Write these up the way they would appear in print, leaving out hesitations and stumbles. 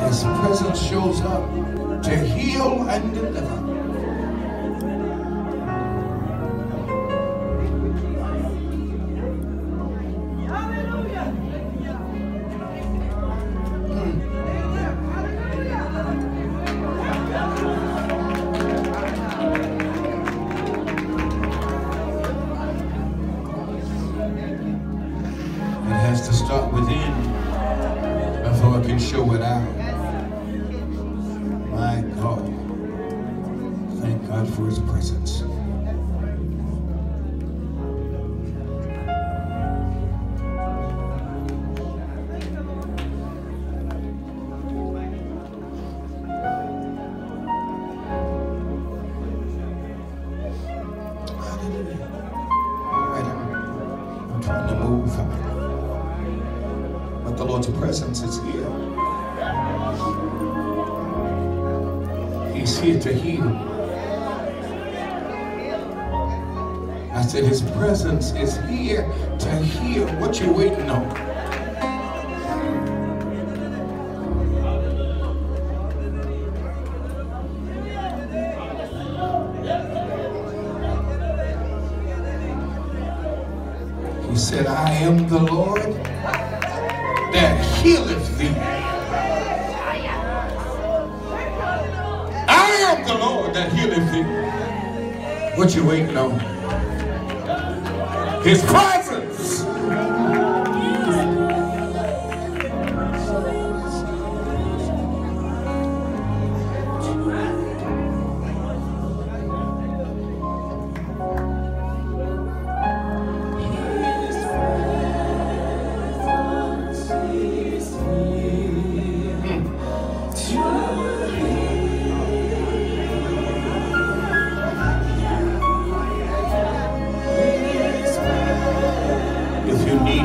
His presence shows up to heal and deliver. It has to start within before I can show it out. My God. Thank God for His presence. Hallelujah. All right, I'm trying to move. But the Lord's presence is here. He's here to heal. I said His presence is here to heal. What you waiting on? He said, I am the Lord that healeth thee. I am the Lord that healeth thee. What you waiting on? His presence.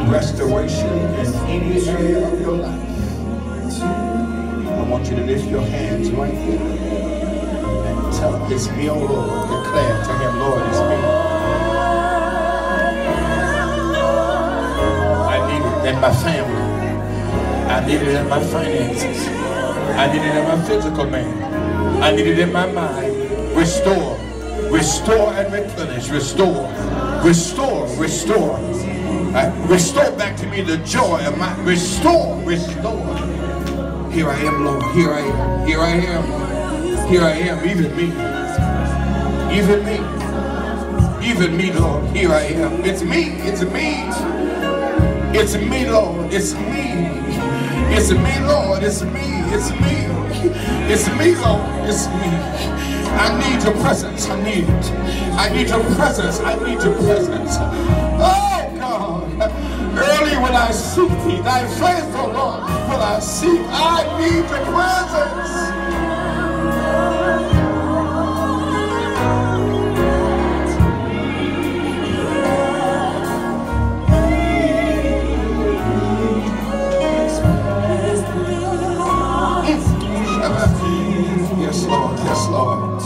Restoration in any area of your life. I want you to lift your hands right here and tell Him, it's me, oh Lord. Declare to Him, Lord, it's me. I need it in my family. I need it in my finances. I need it in my physical man. I need it in my mind. Restore. Restore and replenish. Restore. Restore. Restore. Restore back to me the joy of my, restore. Here I am, Lord, here I am, here I am, here I am, even me, Lord, here I am. It's me, it's me, Lord, it's me, Lord, it's me, Lord, it's me. I need your presence, I need your presence, Oh! Early will I seek thee, thy face, O Lord, will I seek. I need your presence. Yes, Lord, yes, Lord.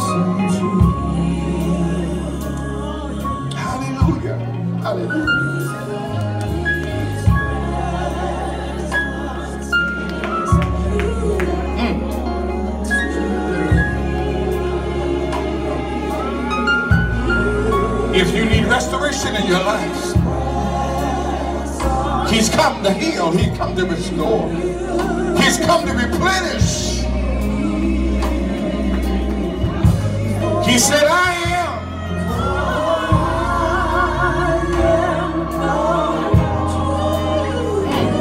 Hallelujah, hallelujah. If you need restoration in your life, He's come to heal, He's come to restore, He's come to replenish. He said, I am.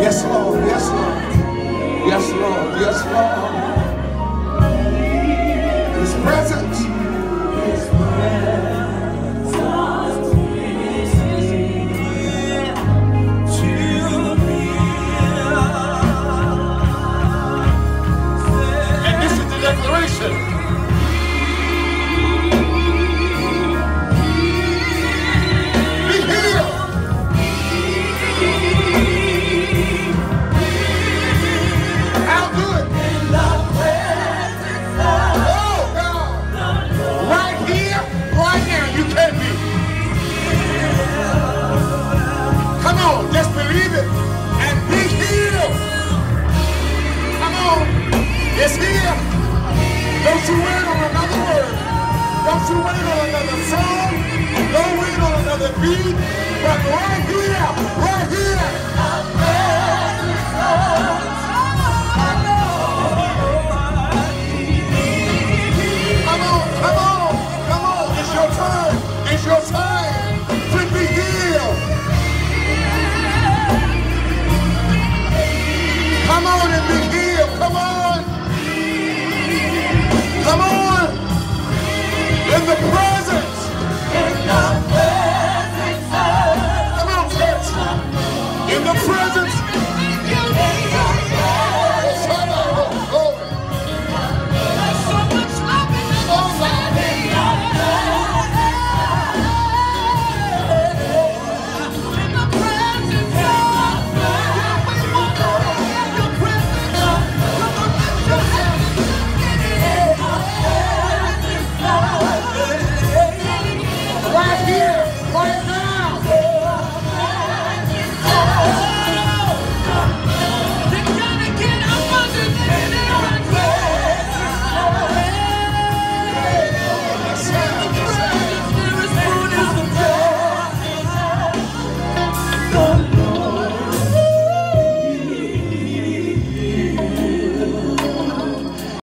Yes, Lord, yes, Lord, yes, Lord, yes, Lord. His presence. I'll do it. you wait on another word. Don't you wait on another song. Don't wait on another beat. But right here,